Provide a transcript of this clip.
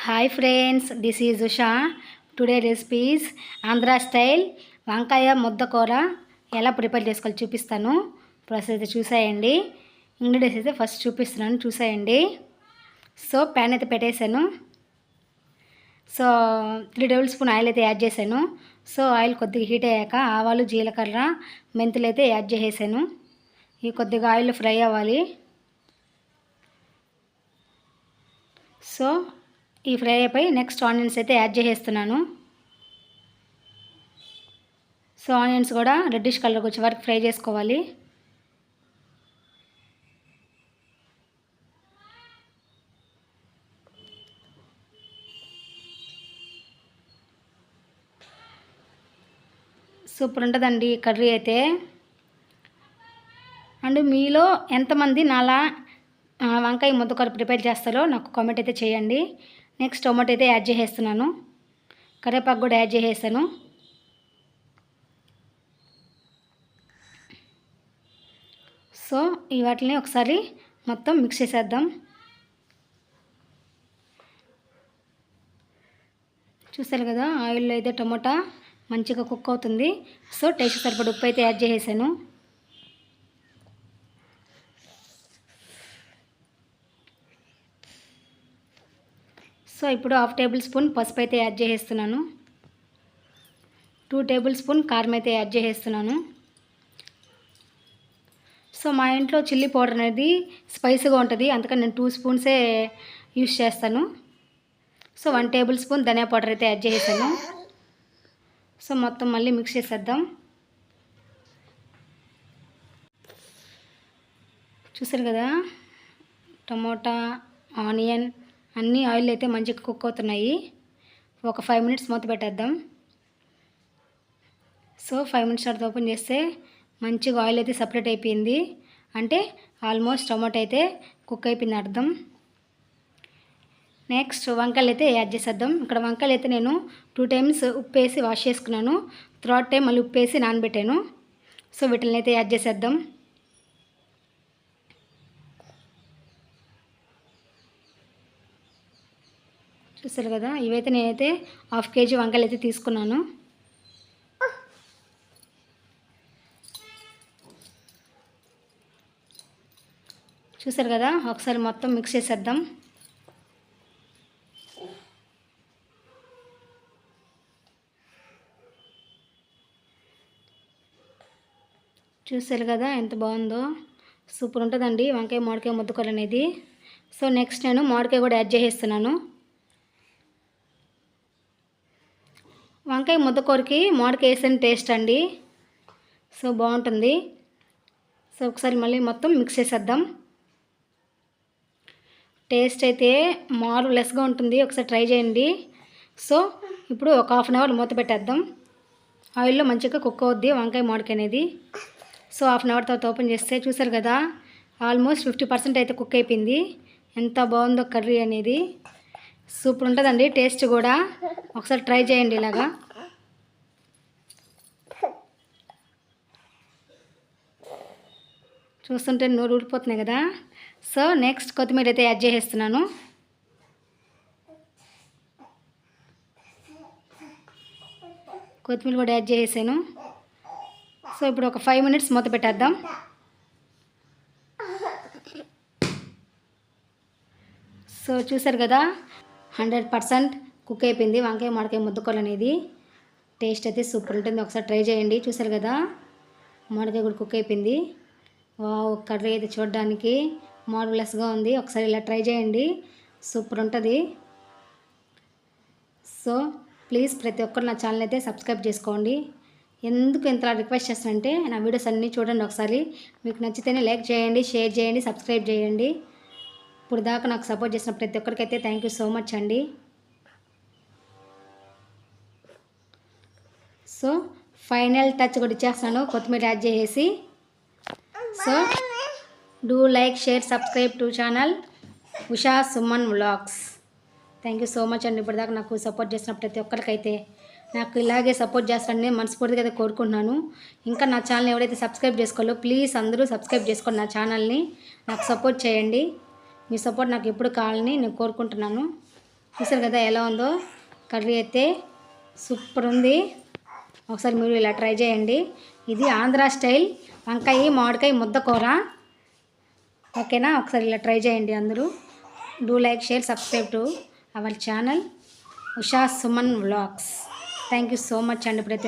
Hi friends, this is Usha. Today recipes Andhra style వంకాయ ముద్దకూర ఎలా prepare చేసుకోవాలి చూపిస్తాను. ప్రాసెస్ అయితే చూసేయండి. ఇంగ్రీడియంట్స్ అయితే ఫస్ట్ చూపిస్తున్నాను, చూసేయండి. సో ప్యాన్ అయితే పెట్టేశాను. సో 3 టేబుల్ స్పూన్ ఆయిల్ అయితే యాడ్ చేశాను. సో ఆయిల్ కొద్దిగా హీట్ అయ్యాక ఆవాలు, జీలకర్ర, మెంతులు అయితే యాడ్ చేసేసాను. ఇవి కొద్దిగా ఆయిల్ ఫ్రై అవ్వాలి. సో ఈ ఫ్రై అయిపోయి నెక్స్ట్ ఆనియన్స్ అయితే యాడ్ చేసేస్తున్నాను. సో ఆనియన్స్ కూడా రెడ్డిష్ కలర్కి వచ్చే వరకు ఫ్రై చేసుకోవాలి. సూపర్ ఉంటుందండి కర్రీ అయితే. అండ్ మీలో ఎంతమంది నాలా వంకాయ ముద్దకూర ప్రిపేర్ చేస్తారో నాకు కామెంట్ అయితే చేయండి. నెక్స్ట్ టొమాటో అయితే యాడ్ చేసేస్తున్నాను. కరివేపాకు కూడా యాడ్ చేసేసాను. సో ఈ వాటిని ఒకసారి మొత్తం మిక్స్ చేసేద్దాం. చూసారు కదా, ఆయిల్లో అయితే టొమాటో మంచిగా కుక్ అవుతుంది. సో టేస్ట్ సరిపడా ఉప్పు అయితే యాడ్ చేసేసాను. సో ఇప్పుడు 1/2 టేబుల్ స్పూన్ పసుపు అయితే యాడ్ చేసేస్తున్నాను. 2 టేబుల్ స్పూన్ కారం అయితే యాడ్ చేసేస్తున్నాను. సో మా ఇంట్లో చిల్లీ పౌడర్ అనేది స్పైసీగా ఉంటుంది, అందుకని నేను 2 స్పూన్సే యూస్ చేస్తాను. సో 1 టేబుల్ స్పూన్ ధనియా పౌడర్ అయితే యాడ్ చేసేసాను. సో మొత్తం మళ్ళీ మిక్స్ చేసేద్దాం. చూసారు కదా, టమోటా, ఆనియన్ అన్నీ ఆయిల్ అయితే మంచిగా కుక్ అవుతున్నాయి. ఒక 5 మినిట్స్ మూత పెట్టేద్దాం. సో 5 మినిట్స్ తర్వాత ఓపెన్ చేస్తే మంచిగా ఆయిల్ అయితే సపరేట్ అయిపోయింది. అంటే ఆల్మోస్ట్ టమాటో అయితే కుక్ అయిపోయింది అర్థం. నెక్స్ట్ వంకాయలు అయితే యాడ్ చేసేద్దాం. ఇక్కడ వంకాయలు అయితే నేను 2 టైమ్స్ ఉప్పు వేసి వాష్ చేసుకున్నాను. 3rd టైం మళ్ళీ ఉప్పు వేసి నానబెట్టాను. సో వీటిని అయితే యాడ్ చేసేద్దాం. చూసారు కదా, ఇవైతే నేనైతే 1/2 కేజీ వంకాయలు అయితే తీసుకున్నాను. చూసారు కదా, ఒకసారి మొత్తం మిక్స్ చేసేద్దాం. చూసారు కదా ఎంత బాగుందో, సూపర్ ఉంటుందండి వంకాయ మామిడికాయ ముద్దకూర అనేది. సో నెక్స్ట్ నేను మామిడికాయ కూడా యాడ్ చేసేస్తున్నాను. వంకాయ ముద్దకూరకి మామిడికాయ వేసిన టేస్ట్ అండి, సో బాగుంటుంది. సో ఒకసారి మళ్ళీ మొత్తం మిక్స్ చేసేద్దాం. టేస్ట్ అయితే మార్వెలస్గా ఉంటుంది, ఒకసారి ట్రై చేయండి. సో ఇప్పుడు ఒక 1/2 అవర్ మూత పెట్టేద్దాం. ఆయిల్లో మంచిగా కుక్ అవుద్ది వంకాయ మామిడికాయ అనేది. సో 1/2 అవర్ తర్వాత ఓపెన్ చేస్తే చూసారు కదా, ఆల్మోస్ట్ 50% అయితే కుక్ అయిపోయింది. ఎంత బాగుందో కర్రీ అనేది, సూపర్ ఉంటుందండి టేస్ట్ కూడా. ఒకసారి ట్రై చేయండి ఇలాగా. చూస్తుంటే నోరు ఊడిపోతున్నాయి కదా. సో నెక్స్ట్ కొత్తిమీర అయితే యాడ్ చేసేస్తున్నాను. కొత్తిమీర కూడా యాడ్ చేసేసాను. సో ఇప్పుడు ఒక 5 మినిట్స్ మూత పెట్టేద్దాం. సో చూసారు కదా, 100% కుక్ అయిపోయింది వంకాయ మామిడికాయ ముద్దకూర అనేది. టేస్ట్ అయితే సూపర్ ఉంటుంది, ఒకసారి ట్రై చేయండి. చూసారు కదా, మామిడికాయ కూడా కుక్ అయిపోయింది. వావ్, కర్రీ అయితే చూడడానికి మార్వెలస్గా ఉంది. ఒకసారి ఇలా ట్రై చేయండి, సూపర్ ఉంటుంది. సో ప్లీజ్ ప్రతి ఒక్కరు నా ఛానల్ అయితే సబ్స్క్రైబ్ చేసుకోండి. ఎందుకు ఇంతలా రిక్వెస్ట్ చేస్తానంటే నా వీడియోస్ అన్నీ చూడండి ఒకసారి. మీకు నచ్చితేనే లైక్ చేయండి, షేర్ చేయండి, సబ్స్క్రైబ్ చేయండి. ఇప్పుడు దాకా నాకు సపోర్ట్ చేసిన ప్రతి ఒక్కరికైతే థ్యాంక్ యూ సో మచ్ అండి. సో ఫైనల్ టచ్ కూడా ఇచ్చేస్తాను కొత్తిమీర యాడ్ చేసేసి. So do like, share, subscribe to channel Usha Suman vlogs. Thank you so much అండి. ఇప్పటిదాకా నాకు సపోర్ట్ చేసిన ప్రతి ఒక్కరికైతే. నాకు ఇలాగే సపోర్ట్ చేస్తారని మనస్ఫూర్తిగా అయితే కోరుకుంటున్నాను. ఇంకా నా ఛానల్ ఎవరైతే సబ్స్క్రైబ్ చేసుకోవాలో ప్లీజ్ అందరూ సబ్స్క్రైబ్ చేసుకోండి నా ఛానల్ని. నాకు సపోర్ట్ చేయండి. మీ సపోర్ట్ నాకు ఎప్పుడు కావాలని నేను కోరుకుంటున్నాను. చూసారు కదా ఎలా ఉందో కర్రీ అయితే సూపర్ ఉంది. ఒకసారి మీరు ఇలా ట్రై చేయండి. ఇది ఆంధ్ర స్టైల్ వంకాయ మామిడికాయ ముద్ద కూర. ఓకేనా, ఒకసారి ఇలా ట్రై చేయండి అందరూ. Do like, share, subscribe to our channel Usha Suman vlogs. Thank you so much అండి ప్రతి